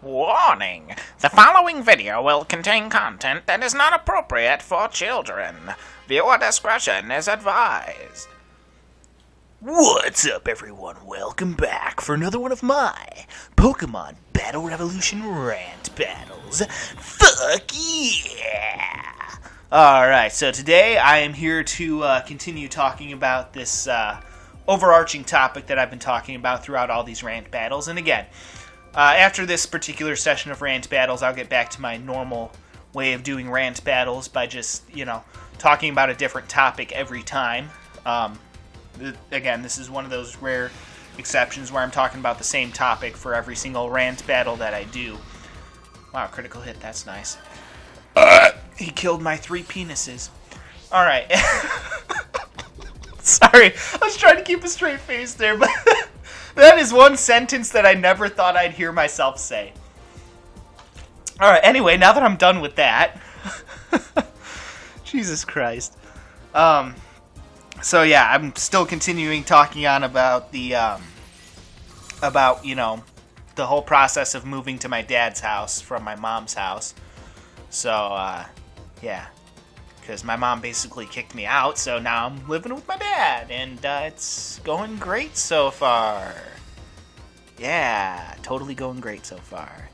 Warning! The following video will contain content that is not appropriate for children. Viewer discretion is advised. What's up, everyone? Welcome back for another one of my Pokemon Battle Revolution rant battles. Fuck yeah! Alright, so today I am here to continue talking about this overarching topic that I've been talking about throughout all these rant battles. And again, after this particular session of rant battles, I'll get back to my normal way of doing rant battles by just, talking about a different topic every time. Again, this is one of those rare exceptions where I'm talking about the same topic for every single rant battle that I do. Wow, critical hit, that's nice. He killed my 3 penises. Alright. Sorry, I was trying to keep a straight face there, but that is one sentence that I never thought I'd hear myself say. Alright, anyway, now that I'm done with that. Jesus Christ. So yeah, I'm still continuing talking on about the, the whole process of moving to my dad's house from my mom's house. So, yeah. Because my mom basically kicked me out, so now I'm living with my dad, and it's going great so far. Yeah, totally going great so far.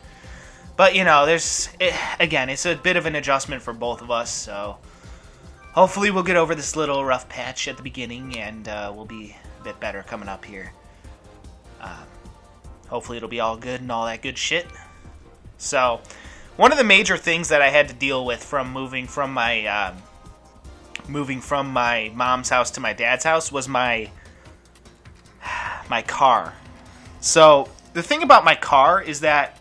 But, again, it's a bit of an adjustment for both of us, so hopefully we'll get over this little rough patch at the beginning, and we'll be a bit better coming up here. Hopefully it'll be all good and all that good shit. So, one of the major things that I had to deal with from moving from my mom's house to my dad's house was my car. So the thing about my car is that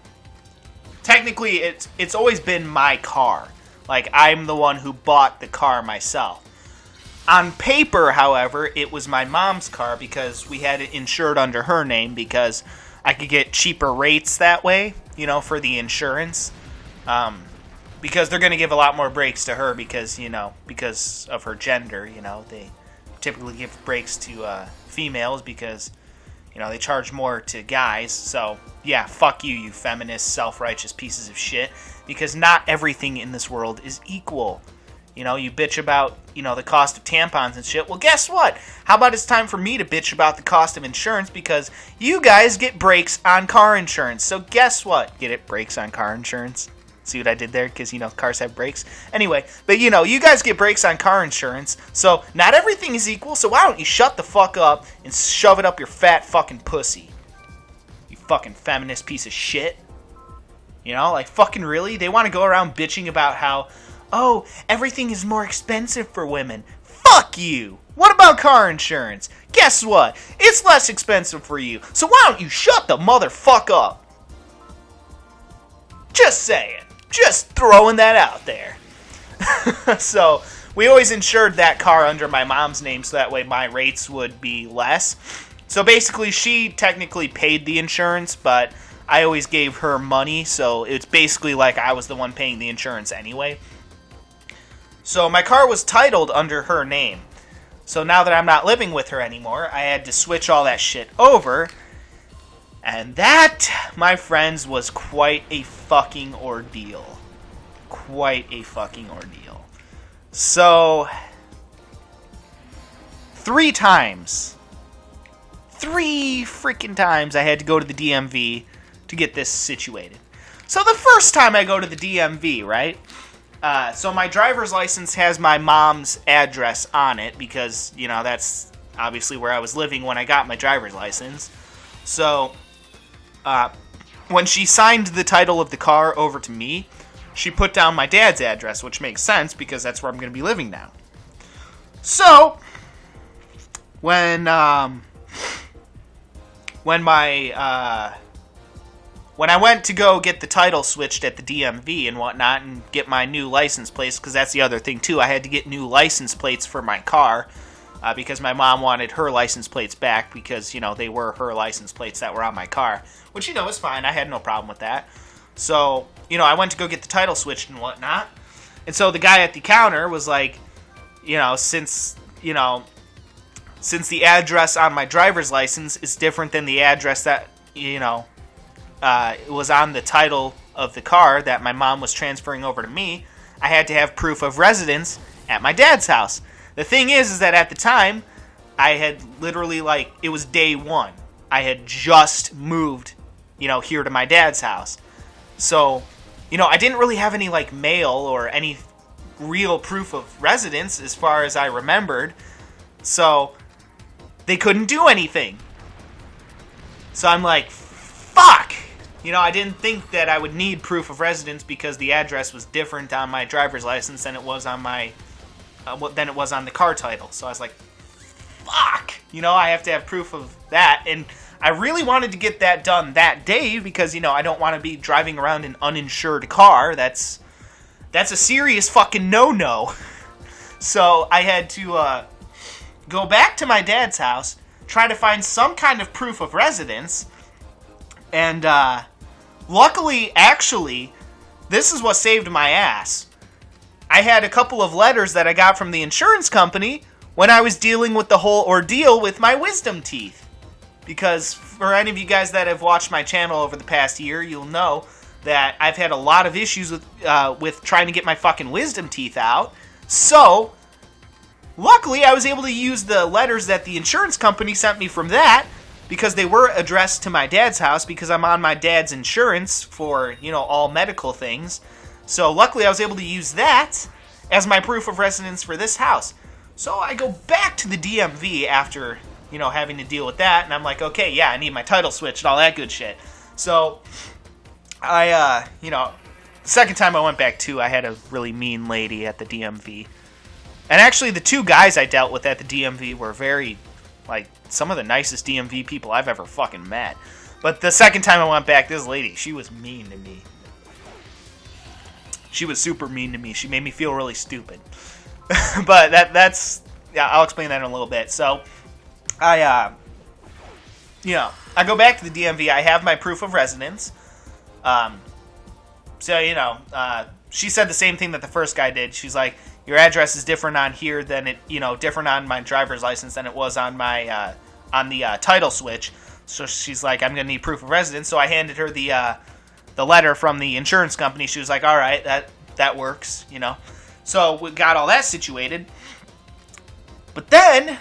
technically it's always been my car. Like, I'm the one who bought the car myself. On paper, however, it was my mom's car because we had it insured under her name because I could get cheaper rates that way, for the insurance. Because they're going to give a lot more breaks to her because of her gender, they typically give breaks to females because, they charge more to guys. So, yeah, fuck you, you feminist, self-righteous pieces of shit, because not everything in this world is equal. You bitch about, the cost of tampons and shit. Well, guess what? How about it's time for me to bitch about the cost of insurance because you guys get breaks on car insurance. So guess what? Get it? Breaks on car insurance? See what I did there? Because, cars have brakes. Anyway, but, you guys get brakes on car insurance, so not everything is equal, so why don't you shut the fuck up and shove it up your fat fucking pussy? You fucking feminist piece of shit. Fucking really? They want to go around bitching about how, oh, everything is more expensive for women. Fuck you! What about car insurance? Guess what? It's less expensive for you, so why don't you shut the motherfuck up? Just saying. Just throwing that out there. So, we always insured that car under my mom's name so that way my rates would be less. So basically, she technically paid the insurance, but I always gave her money, so it's basically like I was the one paying the insurance anyway. So my car was titled under her name. So now that I'm not living with her anymore, I had to switch all that shit over. And that, my friends, was quite a fucking ordeal. Quite a fucking ordeal. So, 3 freaking times I had to go to the DMV to get this situated. So the first time I go to the DMV, right? So my driver's license has my mom's address on it because, that's obviously where I was living when I got my driver's license. So, when she signed the title of the car over to me, she put down my dad's address, which makes sense because that's where I'm going to be living now. So, when I went to go get the title switched at the DMV and whatnot and get my new license plates, because that's the other thing too, I had to get new license plates for my car. Because my mom wanted her license plates back because, they were her license plates that were on my car. Which, is fine. I had no problem with that. So, I went to go get the title switched and whatnot. And so the guy at the counter was like, since the address on my driver's license is different than the address that, it was on the title of the car that my mom was transferring over to me, I had to have proof of residence at my dad's house. The thing is that at the time, I had literally, like, it was day one. I had just moved, here to my dad's house. So, I didn't really have any, like, mail or any real proof of residence as far as I remembered. So, they couldn't do anything. So I'm like, fuck! I didn't think that I would need proof of residence because the address was different on my driver's license than it was on my, than it was on the car title. So I was like, fuck! I have to have proof of that. And I really wanted to get that done that day because, I don't want to be driving around an uninsured car. That's a serious fucking no-no. So I had to go back to my dad's house, try to find some kind of proof of residence, and luckily, actually, this is what saved my ass. I had a couple of letters that I got from the insurance company when I was dealing with the whole ordeal with my wisdom teeth. Because for any of you guys that have watched my channel over the past year, you'll know that I've had a lot of issues with trying to get my fucking wisdom teeth out. So, luckily, I was able to use the letters that the insurance company sent me from that because they were addressed to my dad's house because I'm on my dad's insurance for, all medical things. So, luckily, I was able to use that as my proof of residence for this house. So, I go back to the DMV after, having to deal with that, and I'm like, okay, yeah, I need my title switched and all that good shit. So, I, second time I went back too, I had a really mean lady at the DMV. And actually, the two guys I dealt with at the DMV were very, some of the nicest DMV people I've ever fucking met. But the second time I went back, this lady, she was mean to me. She was super mean to me. She made me feel really stupid. But that's, yeah, I'll explain that in a little bit. So, I go back to the DMV. I have my proof of residence. She said the same thing that the first guy did. She's like, your address is different on here than it, different on my driver's license than it was on my, on the title switch. So she's like, I'm going to need proof of residence. So I handed her the letter from the insurance company. She was like, all right, that works, So we got all that situated. But then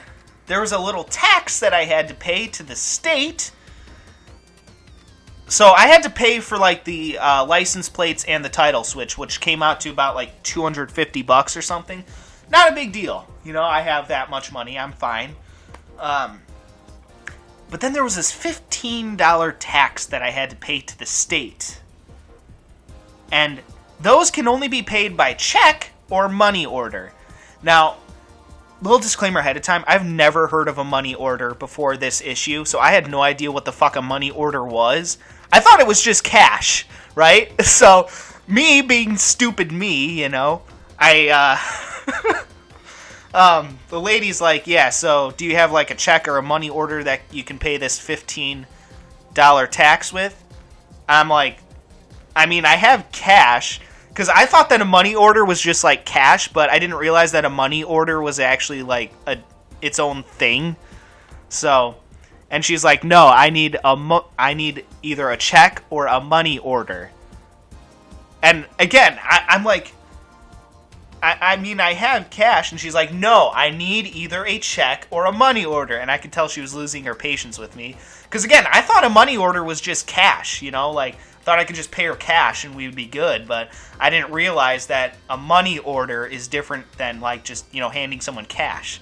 there was a little tax that I had to pay to the state. So I had to pay for the license plates and the title switch, which came out to about $250 or something. Not a big deal. I have that much money. I'm fine. But then there was this $15 tax that I had to pay to the state. And those can only be paid by check or money order. Now, little disclaimer ahead of time, I've never heard of a money order before this issue, so I had no idea what the fuck a money order was. I thought it was just cash, right? So, me being stupid me, I, the lady's like, yeah, so do you have a check or a money order that you can pay this $15 tax with? I'm like, I have cash, because I thought that a money order was just cash, but I didn't realize that a money order was actually its own thing. So, and she's like, no, I need either a check or a money order. And again, I'm like, I have cash, and she's like, no, I need either a check or a money order. And I could tell she was losing her patience with me. Because again, I thought a money order was just cash, thought I could just pay her cash and we would be good. But I didn't realize that a money order is different than just, handing someone cash.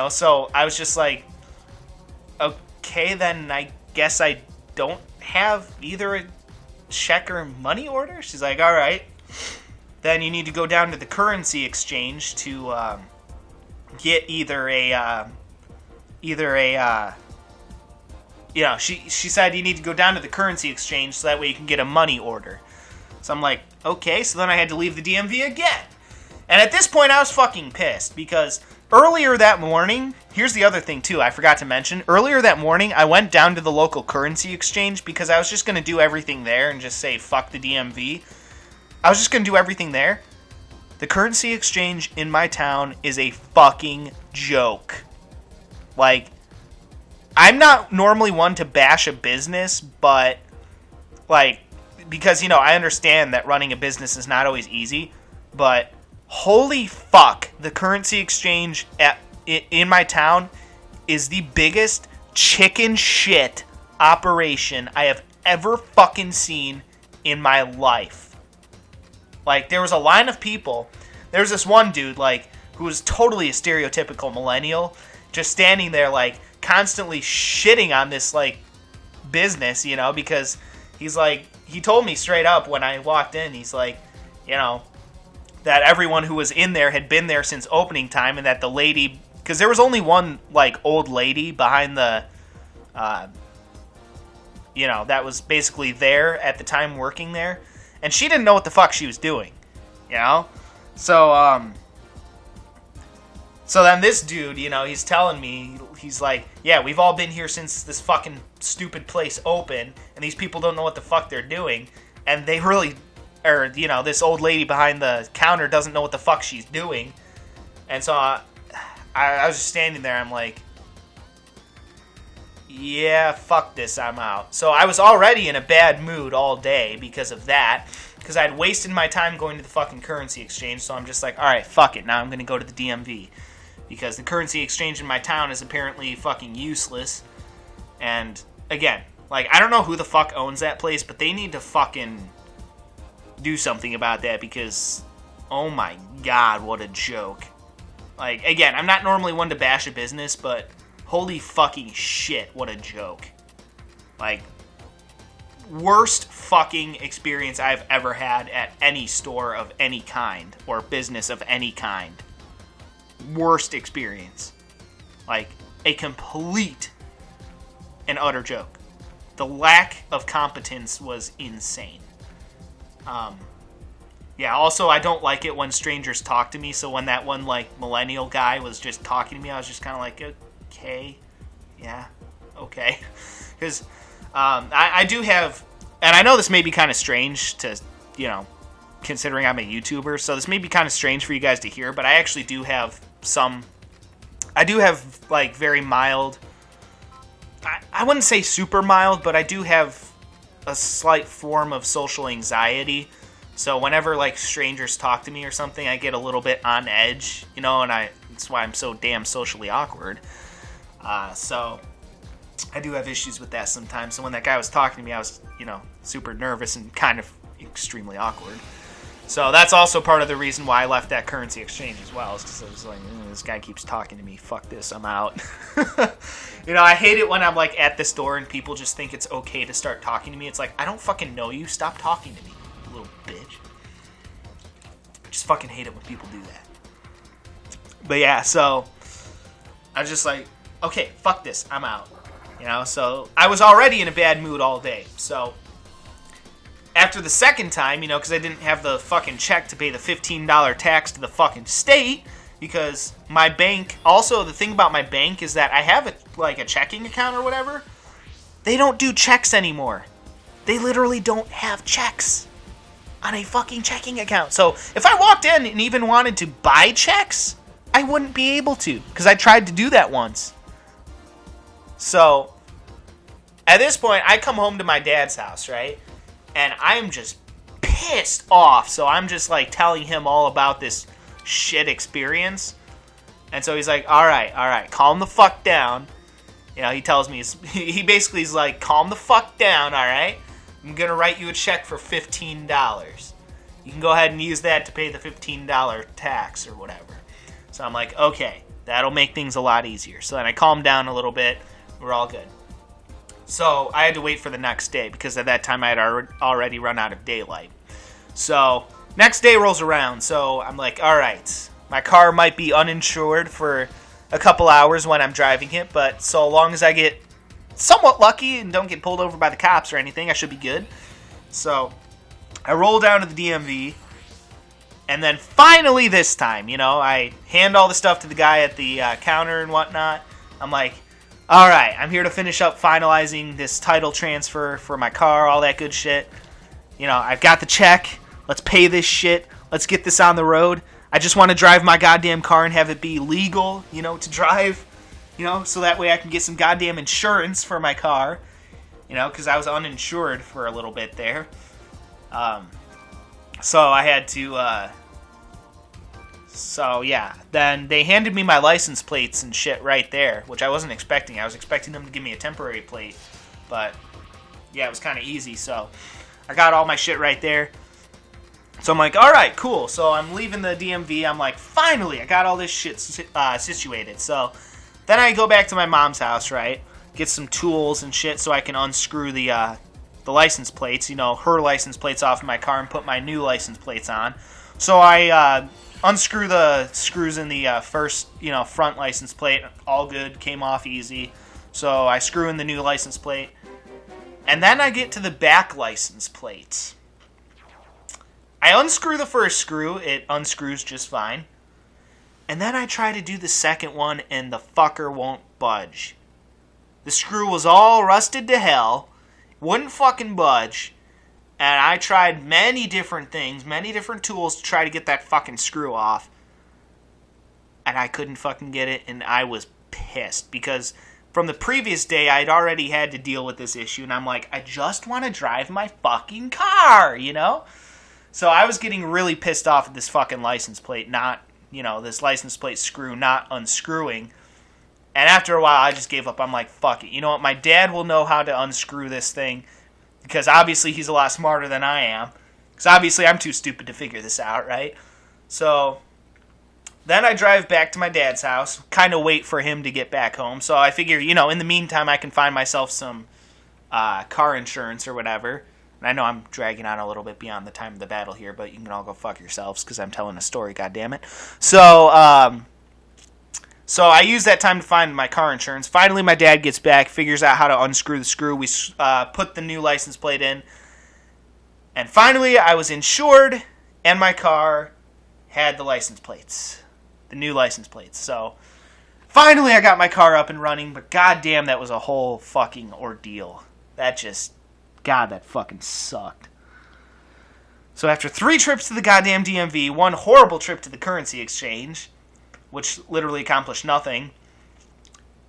So I was just like, okay, then I guess I don't have either a check or money order? She's like, all right. Then you need to go down to the currency exchange to get she said you need to go down to the currency exchange so that way you can get a money order. So I'm like, okay, so then I had to leave the DMV again. And at this point I was fucking pissed because earlier that morning, here's the other thing too I forgot to mention. Earlier that morning I went down to the local currency exchange because I was just going to do everything there and just say fuck the DMV. I was just going to do everything there. The currency exchange in my town is a fucking joke. I'm not normally one to bash a business, but Like, because, I understand that running a business is not always easy, but holy fuck, the currency exchange in my town is the biggest chicken shit operation I have ever fucking seen in my life. Like, there was a line of people. There was this one dude, like, who was totally a stereotypical millennial, just standing there, like, constantly shitting on this, like, business, because he's like, he told me straight up when I walked in, he's like, that everyone who was in there had been there since opening time, and that the lady, because there was only one, like, old lady behind the, that was basically there at the time working there, and she didn't know what the fuck she was doing, So then this dude, he's telling me, he's like, yeah, we've all been here since this fucking stupid place opened, and these people don't know what the fuck they're doing, and they really, or, this old lady behind the counter doesn't know what the fuck she's doing. And so I was just standing there, I'm like, yeah, fuck this, I'm out. So I was already in a bad mood all day because of that, because I'd wasted my time going to the fucking currency exchange, so I'm just like, alright, fuck it, now I'm gonna go to the DMV. Because the currency exchange in my town is apparently fucking useless. And, again, like, I don't know who the fuck owns that place, but they need to fucking do something about that, because, oh my god, what a joke. Like, again, I'm not normally one to bash a business, but holy fucking shit, what a joke. Like, worst fucking experience I've ever had at any store of any kind, or business of any kind. Worst experience. Like, a complete and utter joke. The lack of competence was insane. Yeah, also, I don't like it when strangers talk to me, so when that one, like, millennial guy was just talking to me, I was just kind of like, okay, yeah, okay. Because I do have, and I know this may be kind of strange to, considering I'm a YouTuber, so this may be kind of strange for you guys to hear, but I actually do have like, very mild, I wouldn't say super mild, but I do have a slight form of social anxiety. So whenever, like, strangers talk to me or something, I get a little bit on edge, and that's why I'm so damn socially awkward. So I do have issues with that sometimes. So when that guy was talking to me, I was, super nervous and kind of extremely awkward. So that's also part of the reason why I left that currency exchange as well, is because I was like, this guy keeps talking to me, fuck this, I'm out. I hate it when I'm, like, at the store and people just think it's okay to start talking to me. It's like, I don't fucking know you, stop talking to me, you little bitch. I just fucking hate it when people do that. But yeah, so I was just like, okay, fuck this, I'm out. So I was already in a bad mood all day, so after the second time, because I didn't have the fucking check to pay the $15 tax to the fucking state, because my bank, also the thing about my bank is that I have a checking account or whatever. They don't do checks anymore. They literally don't have checks on a fucking checking account. So if I walked in and even wanted to buy checks, I wouldn't be able to, because I tried to do that once. So at this point, I come home to my dad's house, right? And I'm just pissed off. So I'm just, like, telling him all about this shit experience. And so he's like, all right, calm the fuck down. He tells me, he basically is like, calm the fuck down, all right? I'm going to write you a check for $15. You can go ahead and use that to pay the $15 tax or whatever. So I'm like, okay, that'll make things a lot easier. So then I calmed down a little bit. We're all good. So I had to wait for the next day because at that time I had already run out of daylight. So next day rolls around. So I'm like, all right, my car might be uninsured for a couple hours when I'm driving it, but so long as I get somewhat lucky and don't get pulled over by the cops or anything, I should be good. So I roll down to the DMV, and then finally this time, I hand all the stuff to the guy at the counter and whatnot. I'm like, all right, I'm here to finish up finalizing this title transfer for my car, all that good shit. I've got the check. Let's pay this shit. Let's get this on the road. I just want to drive my goddamn car and have it be legal, to drive, so that way I can get some goddamn insurance for my car. you know, because I was uninsured for a little bit there. So I had to, so yeah. Then they handed me my license plates and shit right there, which I wasn't expecting. I was expecting them to give me a temporary plate, but yeah, it was kind of easy, so I got all my shit right there. So I'm like, all right, cool. So I'm leaving the DMV. I'm like, finally, I got all this shit situated. So then I go back to my mom's house, right? Get some tools and shit so I can unscrew the license plates, you know, her license plates off of my car and put my new license plates on. So I unscrew the screws in the first, you know, front license plate. All good, came off easy. So I screw in the new license plate. And then I get to the back license plate. I unscrew the first screw. It unscrews just fine. And then I try to do the second one, and the fucker won't budge. The screw was all rusted to hell. Wouldn't fucking budge. And I tried many different things, many different tools to try to get that fucking screw off. And I couldn't fucking get it, and I was pissed. Because from the previous day, I'd already had to deal with this issue. And I'm like, I just want to drive my fucking car, you know? So I was getting really pissed off at this fucking license plate not, you know, this license plate screw not unscrewing. And after a while, I just gave up. I'm like, fuck it. You know what? My dad will know how to unscrew this thing. Because obviously he's a lot smarter than I am. Because obviously I'm too stupid to figure this out, right? So then I drive back to my dad's house. Kind of wait for him to get back home. So I figure, you know, in the meantime, I can find myself some car insurance or whatever. And I know I'm dragging on a little bit beyond the time of the battle here, but you can all go fuck yourselves because I'm telling a story, goddammit. So I use that time to find my car insurance. Finally, my dad gets back, figures out how to unscrew the screw. We put the new license plate in. And finally, I was insured, and my car had the license plates. The new license plates. So finally, I got my car up and running, but goddamn, that was a whole fucking ordeal. God, that fucking sucked. So after 3 trips to the goddamn DMV, 1 horrible trip to the currency exchange, which literally accomplished nothing,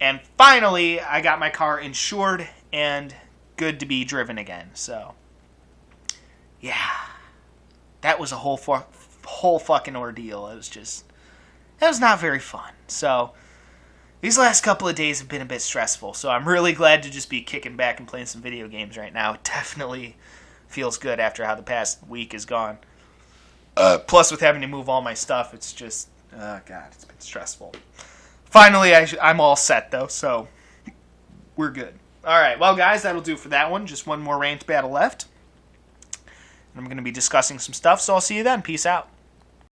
and finally I got my car insured and good to be driven again. So, yeah, that was a whole fucking ordeal. It was not very fun. So these last couple of days have been a bit stressful, so I'm really glad to just be kicking back and playing some video games right now. It definitely feels good after how the past week has gone. Plus, with having to move all my stuff, it's just, oh God, it's been stressful. Finally, I'm all set, though, so we're good. All right, well, guys, that'll do for that one. Just one more ranked battle left. And I'm going to be discussing some stuff, so I'll see you then. Peace out.